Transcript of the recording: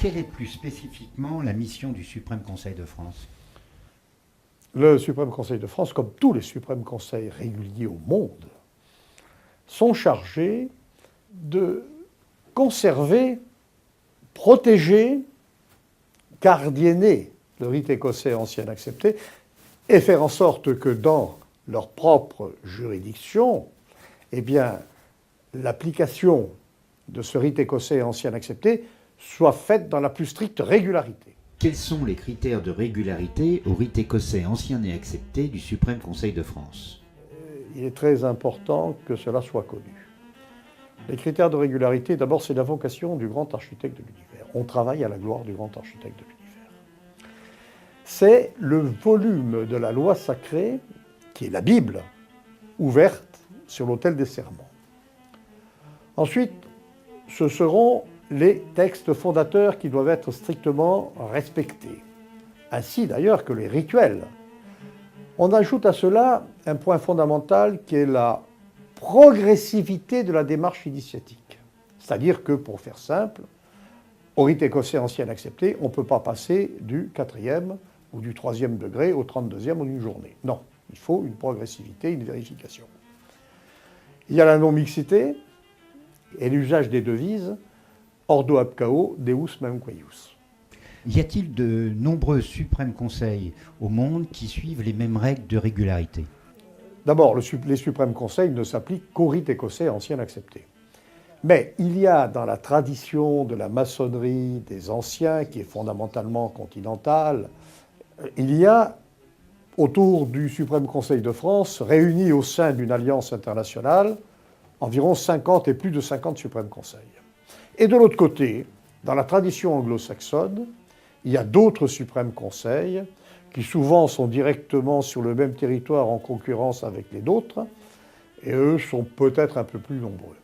quelle est plus spécifiquement la mission du Suprême Conseil de France? Le Suprême Conseil de France, comme tous les suprêmes conseils réguliers au monde, sont chargés de conserver, protéger, gardienner le rite écossais ancien accepté et faire en sorte que dans leur propre juridiction, eh bien, l'application de ce rite écossais ancien accepté soit faite dans la plus stricte régularité. Quels sont les critères de régularité au rite écossais ancien et accepté du Suprême Conseil de France? Il est très important que cela soit connu. Les critères de régularité, d'abord, c'est la vocation du grand architecte de l'univers. On travaille à la gloire du grand architecte de l'univers. C'est le volume de la loi sacrée, qui est la Bible, ouverte sur l'autel des serments. Ensuite, ce seront les textes fondateurs qui doivent être strictement respectés, ainsi d'ailleurs que les rituels. On ajoute à cela un point fondamental qui est la progressivité de la démarche initiatique. C'est-à-dire que, pour faire simple, au rite écossais ancien accepté, on ne peut pas passer du 4e ou du 3e degré au 32e en une journée. Non, il faut une progressivité, une vérification. Il y a la non-mixité et l'usage des devises Ordo ab chao, Deus mem queius. Y a-t-il de nombreux suprêmes conseils au monde qui suivent les mêmes règles de régularité? D'abord, les suprêmes conseils ne s'appliquent qu'au rite écossais ancien accepté. Mais il y a dans la tradition de la maçonnerie des anciens, qui est fondamentalement continentale, il y a autour du Suprême Conseil de France, réunis au sein d'une alliance internationale, environ 50 et plus de 50 suprêmes conseils. Et de l'autre côté, dans la tradition anglo-saxonne, il y a d'autres suprêmes conseils qui souvent sont directement sur le même territoire en concurrence avec les nôtres, et eux sont peut-être un peu plus nombreux.